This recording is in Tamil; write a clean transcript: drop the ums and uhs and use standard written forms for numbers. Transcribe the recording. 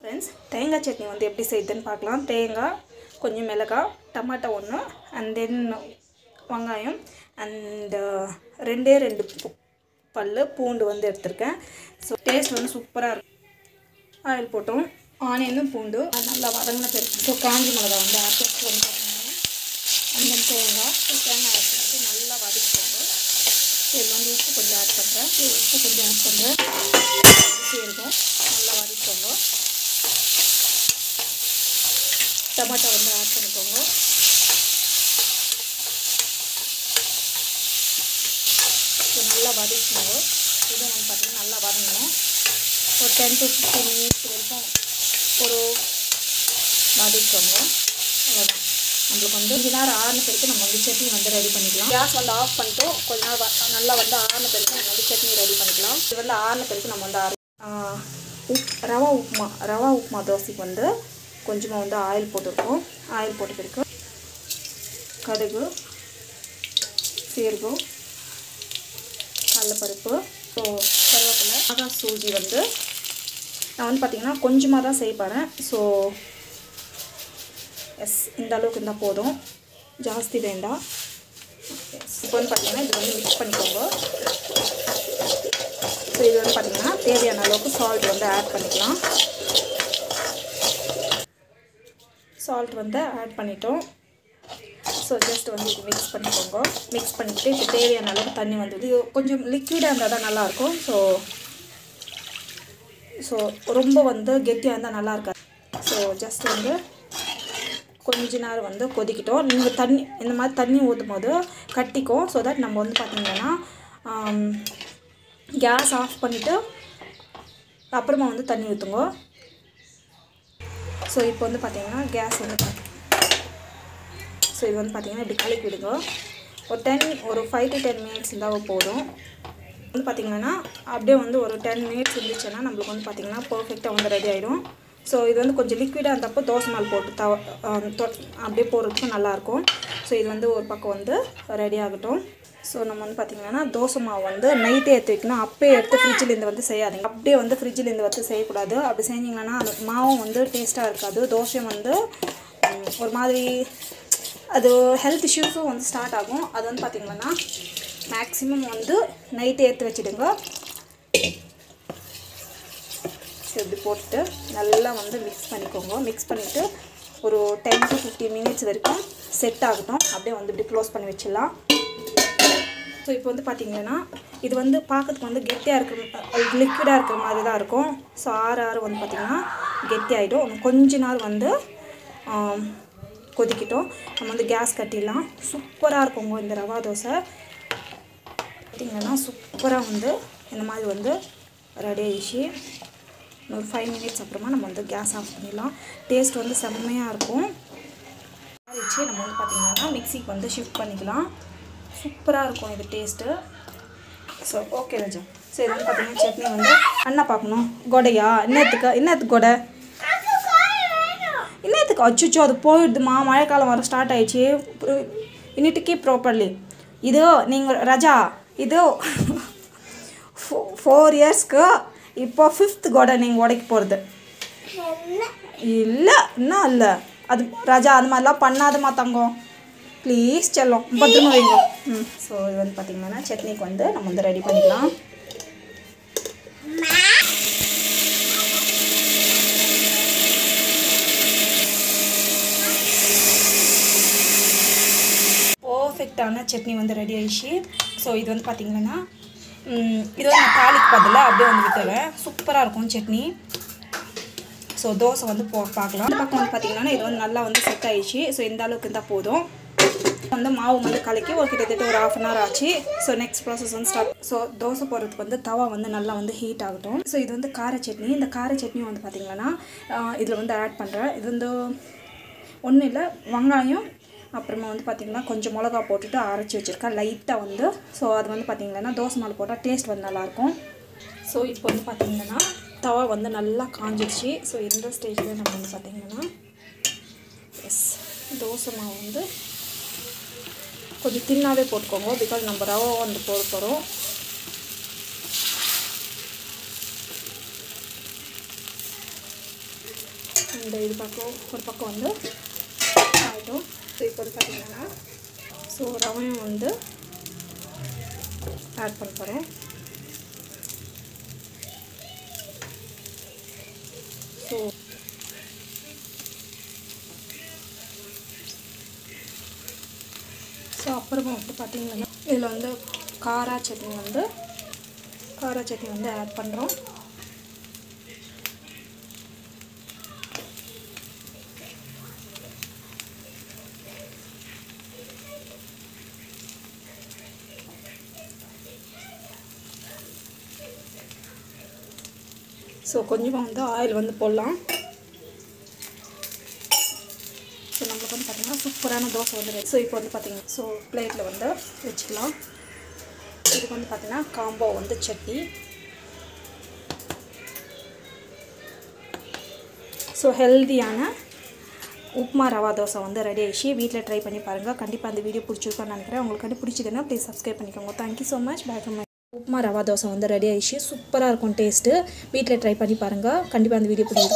फ्रेंड्स தேங்காய் சட்னி வந்து எப்படி செய்யுதுன்னு பார்க்கலாம். தேங்காய், கொஞ்சம் மிளகாய், டமாட்டோ ஒன்று, அண்ட் தென் வெங்காயம் அண்ட் ரெண்டு பல்லு பூண்டு வந்து எடுத்துருக்கேன். ஸோ டேஸ்ட் வந்து சூப்பராக இருக்கும். ஆயில் போட்டோம், ஆனியனும் பூண்டு நல்லா வதங்கின பிறகு ஸோ காஞ்சி மிளகாய் வந்து ஆட் பண்ணி அந்த தேங்காய் ஆட் பண்ணிட்டு நல்லா வதக்கிக்கோங்க. இதில் வந்து உப்பு கொஞ்சம் ஆட் பண்ணுறேன், சீரகம் நல்லா வதக்கிக்கோங்க. டமாட்டோ வந்து ஆட் பண்ணிக்கோங்க. ஸோ நல்லா வதக்கிக்கோங்க. இது வந்து பார்த்திங்கன்னா நல்லா வதங்கணும். ஒரு 10 to 15 minutes வரைக்கும் ஒரு வதக்கிக்கோங்க. அவ்வளோதான். நம்மளுக்கு வந்து கொஞ்ச நேரம் ஆறின பிறகு நம்ம வந்து சட்னி வந்து ரெடி பண்ணிக்கலாம். கேஸ் வந்து ஆஃப் பண்ணிட்டு கொஞ்ச நேரம் நல்லா வந்து ஆறின பிறகு நம்ம வந்து சட்னி ரெடி பண்ணிக்கலாம். இது வந்து ஆறின பிறகு நம்ம வந்து ரவா உப்புமா தோசைக்கு வந்து கொஞ்சமாக வந்து ஆயில் போட்டுருக்கோம். ஆயில் போட்ட பிறகு கடுகு, சீரகம், கடலைப்பருப்பு, ஸோ கருவேப்பிலை, சூஜி வந்து நான் வந்து பார்த்திங்கன்னா கொஞ்சமாக தான் செய்யப்போகிறேன். ஸோ இந்த அளவுக்கு இருந்தால் போதும், ஜாஸ்தி வேண்டாம். இப்போ வந்து பார்த்திங்கன்னா இது வந்து மிக்ஸ் பண்ணிக்கோங்க. ஸோ இது வந்து பார்த்திங்கன்னா தேவையான அளவுக்கு சால்ட் வந்து ஆட் பண்ணிக்கலாம். சால்ட் வந்து ஆட் பண்ணிட்டோம். ஸோ ஜஸ்ட் வந்து இது மிக்ஸ் பண்ணிக்கோங்க. மிக்ஸ் பண்ணிவிட்டு இப்போ தேவையான அளவுக்கு தண்ணி வந்தது. கொஞ்சம் லிக்விடாக இருந்தால் தான் நல்லாயிருக்கும். ஸோ ரொம்ப வந்து கெட்டியாக இருந்தால் நல்லா இருக்காது. ஸோ ஜஸ்ட் வந்து கொஞ்ச நேரம் வந்து கொதிக்கிட்டோம். நீங்கள் தண்ணி இந்த மாதிரி தண்ணி ஊற்றும் போது கட்டிக்கும். ஸோ தட் நம்ம வந்து பார்த்திங்கன்னா கேஸ் ஆஃப் பண்ணிவிட்டு அப்புறமா வந்து தண்ணி ஊற்றுங்க. ஸோ இப்போ வந்து பார்த்திங்கன்னா கேஸ் வந்து ஸோ இது வந்து பார்த்திங்கன்னா இப்படி கலக்கி விடுங்க. ஒரு 5 to 10 minutes இருந்தால் போதும். வந்து பார்த்திங்கன்னா அப்படியே வந்து ஒரு 10 minutes இருந்துச்சுன்னா நம்மளுக்கு வந்து பார்த்திங்கன்னா பர்ஃபெக்டாக வந்து ரெடி ஆகிடும். ஸோ இது வந்து கொஞ்சம் லிக்விடாக இருந்தப்போ தோசை மால் போட்டு அப்படியே போடுறதுக்கு நல்லாயிருக்கும். ஸோ இது வந்து ஒரு பக்கம் வந்து ரெடி ஆகட்டும். ஸோ நம்ம வந்து பார்த்திங்கன்னா தோசை மாவு வந்து நைட்டே எடுத்து வைக்கணும். அப்பயே எடுத்து ஃப்ரிட்ஜிலேருந்து வந்து செய்யாதீங்க. அப்படியே வந்து ஃப்ரிட்ஜிலேருந்து வந்து செய்யக்கூடாது. அப்படி செஞ்சிங்கன்னா அந்த மாவும் வந்து டேஸ்ட்டாக இருக்காது. தோசையும் வந்து ஒரு மாதிரி அது ஹெல்த் இஷ்யூஸும் வந்து ஸ்டார்ட் ஆகும். அது வந்து பார்த்திங்கன்னா மேக்ஸிமம் வந்து நைட்டே எடுத்து வச்சுடுங்க. ஸோ இப்படி போட்டுட்டு நல்லா வந்து மிக்ஸ் பண்ணிக்கோங்க. மிக்ஸ் பண்ணிவிட்டு ஒரு 10 to 15 minutes வரைக்கும் செட் ஆகட்டும். அப்படியே வந்து இப்படி க்ளோஸ் பண்ணி வச்சிடலாம். ஸோ இப்போ வந்து பார்த்திங்கன்னா இது வந்து பார்க்கறதுக்கு வந்து கெட்டியாக இருக்கிற லிக்விடாக இருக்கிற மாதிரி தான் இருக்கும். ஸோ ஆறு வந்து பார்த்திங்கன்னா கெட்டி ஆகிடும். கொஞ்ச நேரம் வந்து கொதிக்கிட்டோம். நம்ம வந்து கேஸ் கட்டிடலாம். சூப்பராக இருக்குங்க இந்த ரவா தோசை. பார்த்திங்கன்னா சூப்பராக வந்து இந்த மாதிரி வந்து ரெடி ஆகிடுச்சு. ஒரு 5 minutes அப்புறமா நம்ம வந்து கேஸ் ஆஃப் பண்ணிடலாம். டேஸ்ட் வந்து செம்மையாக இருக்கும். வச்சு நம்ம வந்து பார்த்திங்கன்னா மிக்சிக்கு வந்து ஷிஃப்ட் பண்ணிக்கலாம். சூப்பராக இருக்கும் இது taste. So okay Raja. So இது வந்து பார்த்திங்கன்னா சட்னி வந்து அண்ணா பார்க்கணும். கொடையா என்னத்துக்கு கொடை இன்னத்துக்கு அச்சுச்சோ அது போயிடுதுமா. மழைக்காலம் வர ஸ்டார்ட் ஆகிடுச்சு. Unit keep properly. இது நீங்கள் ரஜா இது 4 yearsக்கு இப்போ 5th கொடை நீங்கள் உடைக்க போகிறது இல்லை. இன்னும் இல்லை அது ராஜா. அது மாதிரிலாம் பண்ணாதமா தங்கம், ப்ளீஸ் செல்லம், பத்திரமா வைங்க. ஸோ இது வந்து பார்த்திங்கன்னா சட்னிக்கு வந்து நம்ம வந்து ரெடி பண்ணிக்கலாம். பர்ஃபெக்டான சட்னி வந்து ரெடி ஆகிடுச்சு. ஸோ இது வந்து பார்த்திங்கன்னா இது வந்து நான் தாளிக்கு பதிலாக அப்படியே வந்து விட்டுறேன். சூப்பராக இருக்கும் சட்னி. ஸோ தோசை வந்து பார்க்கலாம். இந்த பக்கம் வந்து பார்த்திங்கன்னா இது வந்து நல்லா வந்து செட் ஆகிடுச்சு. ஸோ இந்த அளவுக்கு இருந்தால் போதும். வந்து மாவு வந்து கலக்கி ஒரு கிட்டத்தட்ட ஒரு 1/2 hour ஆச்சு. ஸோ நெக்ஸ்ட் ப்ராசஸ் வந்து ஸ்டார்ட். ஸோ தோசை போடுறதுக்கு வந்து தவா வந்து நல்லா வந்து ஹீட் ஆகட்டும். ஸோ இது வந்து கார சட்னி. இந்த கார சட்னி வந்து பார்த்திங்கன்னா இதில் வந்து ஆட் பண்ணுறேன். இது வந்து ஒன்றும் இல்லை, வெங்காயம் அப்புறமா வந்து பார்த்திங்கன்னா கொஞ்சம் மிளகா போட்டுட்டு அரைச்சி வச்சுருக்கேன் லைட்டாக வந்து. ஸோ அது வந்து பார்த்திங்கன்னா தோசை மாவு போட்டால் டேஸ்ட் வந்து நல்லாயிருக்கும். ஸோ இப்போ வந்து பார்த்திங்கன்னா தவா வந்து நல்லா காஞ்சிடுச்சு. ஸோ இந்த ஸ்டேஜில் நம்ம வந்து பார்த்திங்கன்னா தோசை மாவு வந்து கொஞ்சம் தின்னாவே போட்டுக்கோங்க. பிகாஸ் நம்ம ரவை வந்து போட போகிறோம். அண்ட் இது பக்கம் ஒரு பக்கம் வந்து ஆகிடும். ஸோ இப்போ வந்து பார்த்திங்கன்னா ஸோ ரவையும் வந்து ஆட் பண்ண போகிறேன். ஸோ அப்புறமா வந்து பார்த்திங்கன்னா இதில் வந்து காரா சட்னி வந்து ஆட் பண்ணுறோம். ஸோ கொஞ்சமாக வந்து ஆயில் வந்து போடலாம். ஸோ நம்மளுக்கு வந்து பார்த்திங்கன்னா சூப்பரான தோசை வந்து. ஸோ இப்போ வந்து பார்த்திங்கன்னா ஸோ பிளேட்டில் வந்து வச்சுக்கலாம். இதுக்கு வந்து பார்த்திங்கன்னா காம்போ வந்து சட்னி. ஸோ ஹெல்தியான உப்புமா ரவா தோசை வந்து ரெடி ஆகிடுச்சு. வீட்டில் ட்ரை பண்ணி பாருங்கள். கண்டிப்பாக அந்த வீடியோ பிடிச்சிருக்கோன்னு நினைக்கிறேன். உங்களுக்கு வந்து பிடிச்சதுன்னா ப்ளீஸ் சப்ஸ்கிரைப் பண்ணிக்கோங்க. Thank you so much. By from my. Upma rava dosa வந்து ரெடி ஆகிடுச்சு. சூப்பராக இருக்கும் டேஸ்ட்டு. வீட்டில் ட்ரை பண்ணி பாருங்கள். கண்டிப்பாக அந்த வீடியோ பிடிக்கும்.